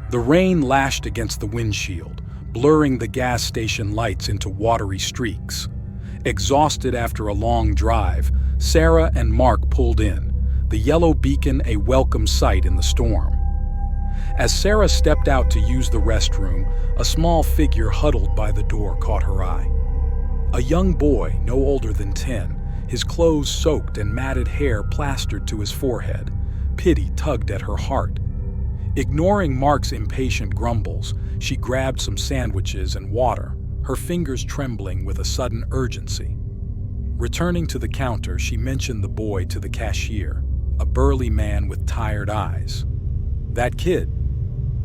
The rain lashed against the windshield, blurring the gas station lights into watery streaks. Exhausted after a long drive, Sarah and Mark pulled in, the yellow beacon a welcome sight in the storm. As Sarah stepped out to use the restroom, a small figure huddled by the door caught her eye. A young boy, no older than 10, his clothes soaked and matted hair plastered to his forehead. Pity tugged at her heart. Ignoring Mark's impatient grumbles, she grabbed some sandwiches and water, her fingers trembling with a sudden urgency. Returning to the counter, she mentioned the boy to the cashier, a burly man with tired eyes. "That kid."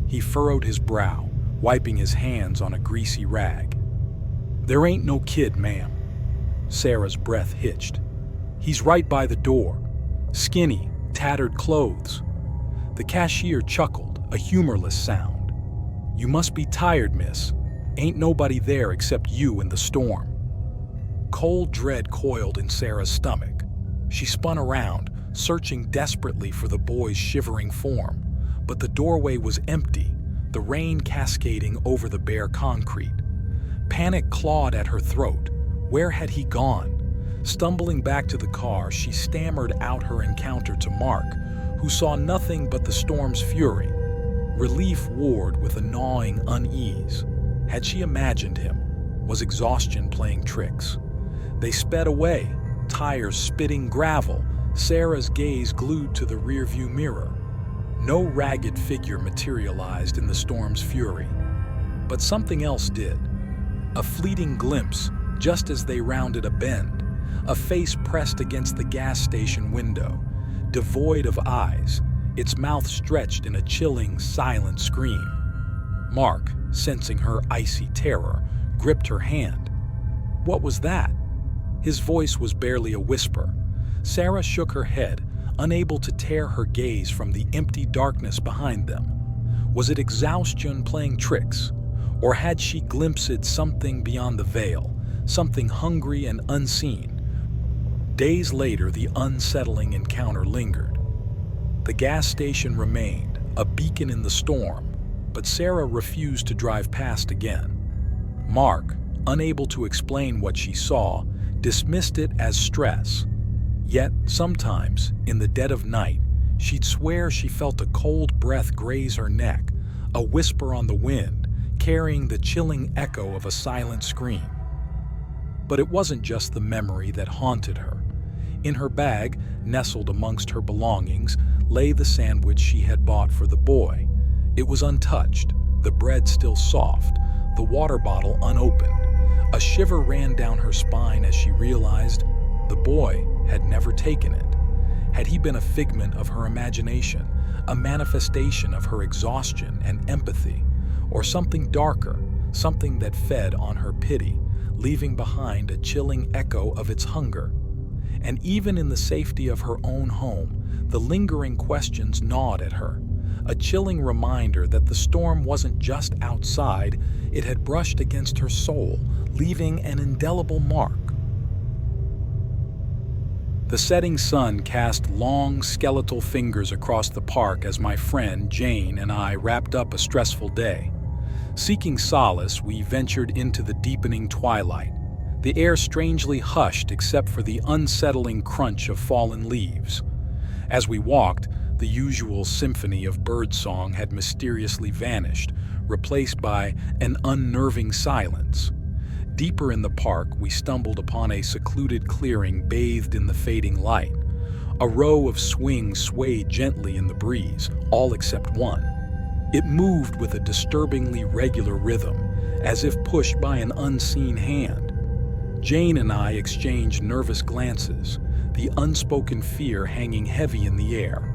He furrowed his brow, wiping his hands on a greasy rag. "There ain't no kid, ma'am." Sarah's breath hitched. "He's right by the door. Skinny, tattered clothes." The cashier chuckled, a humorless sound. "You must be tired, miss. Ain't nobody there except you and the storm." Cold dread coiled in Sarah's stomach. She spun around, searching desperately for the boy's shivering form. But the doorway was empty, the rain cascading over the bare concrete. Panic clawed at her throat. Where had he gone? Stumbling back to the car, she stammered out her encounter to Mark, who saw nothing but the storm's fury. Relief warred with a gnawing unease. Had she imagined him? Was exhaustion playing tricks? They sped away, tires spitting gravel, Sarah's gaze glued to the rearview mirror. No ragged figure materialized in the storm's fury. But something else did. A fleeting glimpse, just as they rounded a bend, a face pressed against the gas station window, devoid of eyes, its mouth stretched in a chilling, silent scream. Mark, sensing her icy terror, gripped her hand. What was that? His voice was barely a whisper. Sarah shook her head, unable to tear her gaze from the empty darkness behind them. Was it exhaustion playing tricks? Or had she glimpsed something beyond the veil, something hungry and unseen? Days later, the unsettling encounter lingered. The gas station remained, a beacon in the storm, but Sarah refused to drive past again. Mark, unable to explain what she saw, dismissed it as stress. Yet, sometimes, in the dead of night, she'd swear she felt a cold breath graze her neck, a whisper on the wind, carrying the chilling echo of a silent scream. But it wasn't just the memory that haunted her. In her bag, nestled amongst her belongings, lay the sandwich she had bought for the boy. It was untouched, the bread still soft, the water bottle unopened. A shiver ran down her spine as she realized the boy had never taken it. Had he been a figment of her imagination, a manifestation of her exhaustion and empathy, or something darker, something that fed on her pity, leaving behind a chilling echo of its hunger? And even in the safety of her own home, the lingering questions gnawed at her, a chilling reminder that the storm wasn't just outside, it had brushed against her soul, leaving an indelible mark. The setting sun cast long, skeletal fingers across the park as my friend, Jane, and I wrapped up a stressful day. Seeking solace, we ventured into the deepening twilight. The air strangely hushed except for the unsettling crunch of fallen leaves. As we walked, the usual symphony of birdsong had mysteriously vanished, replaced by an unnerving silence. Deeper in the park, we stumbled upon a secluded clearing bathed in the fading light. A row of swings swayed gently in the breeze, all except one. It moved with a disturbingly regular rhythm, as if pushed by an unseen hand. Jane and I exchanged nervous glances, the unspoken fear hanging heavy in the air.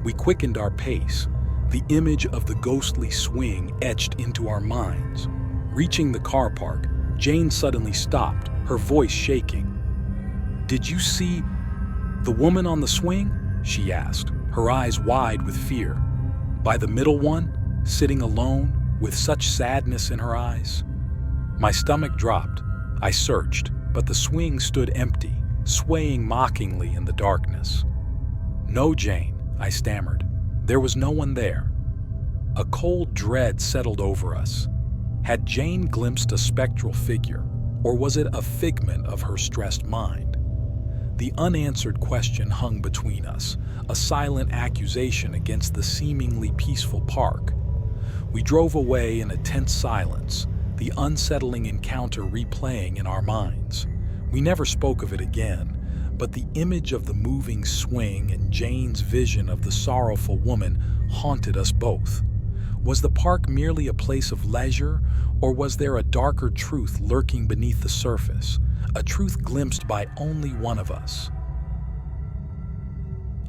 We quickened our pace, the image of the ghostly swing etched into our minds. Reaching the car park, Jane suddenly stopped, her voice shaking. "Did you see the woman on the swing?" she asked, her eyes wide with fear. "By the middle one, sitting alone, with such sadness in her eyes?" My stomach dropped. I searched, but the swing stood empty, swaying mockingly in the darkness. "No, Jane," I stammered. "There was no one there." A cold dread settled over us. Had Jane glimpsed a spectral figure, or was it a figment of her stressed mind? The unanswered question hung between us, a silent accusation against the seemingly peaceful park. We drove away in a tense silence, the unsettling encounter replaying in our minds. We never spoke of it again, but the image of the moving swing and Jane's vision of the sorrowful woman haunted us both. Was the park merely a place of leisure, or was there a darker truth lurking beneath the surface, a truth glimpsed by only one of us?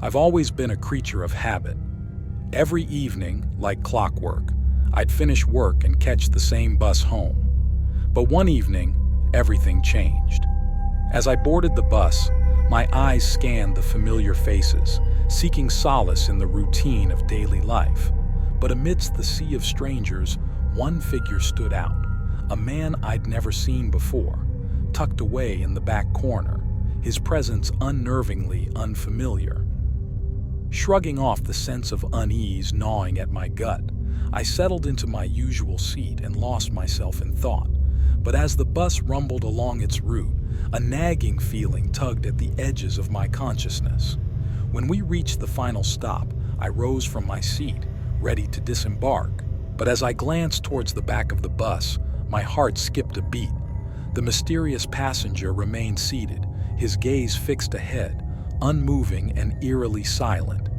I've always been a creature of habit. Every evening, like clockwork, I'd finish work and catch the same bus home. But one evening, everything changed. As I boarded the bus, my eyes scanned the familiar faces, seeking solace in the routine of daily life. But amidst the sea of strangers, one figure stood out, a man I'd never seen before, tucked away in the back corner, his presence unnervingly unfamiliar. Shrugging off the sense of unease gnawing at my gut, I settled into my usual seat and lost myself in thought. But as the bus rumbled along its route, a nagging feeling tugged at the edges of my consciousness. When we reached the final stop, I rose from my seat, ready to disembark. But as I glanced towards the back of the bus, my heart skipped a beat. The mysterious passenger remained seated, his gaze fixed ahead, unmoving and eerily silent.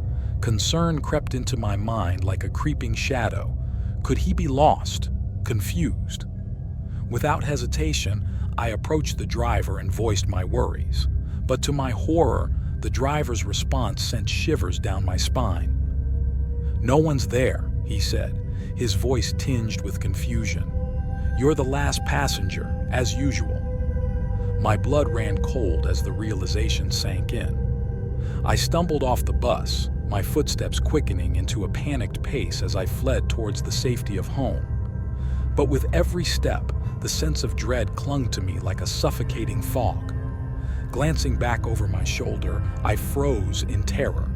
Concern crept into my mind like a creeping shadow. Could he be lost, confused? Without hesitation, I approached the driver and voiced my worries. But to my horror, the driver's response sent shivers down my spine. "No one's there," he said, his voice tinged with confusion. "You're the last passenger, as usual." My blood ran cold as the realization sank in. I stumbled off the bus, my footsteps quickening into a panicked pace as I fled towards the safety of home. But with every step, the sense of dread clung to me like a suffocating fog. Glancing back over my shoulder, I froze in terror.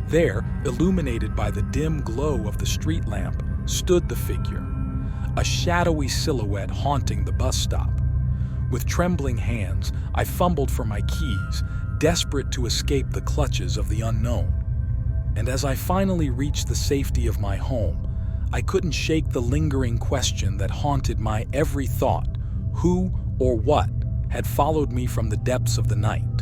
There, illuminated by the dim glow of the street lamp, stood the figure, a shadowy silhouette haunting the bus stop. With trembling hands, I fumbled for my keys, desperate to escape the clutches of the unknown. And as I finally reached the safety of my home, I couldn't shake the lingering question that haunted my every thought: who or what had followed me from the depths of the night?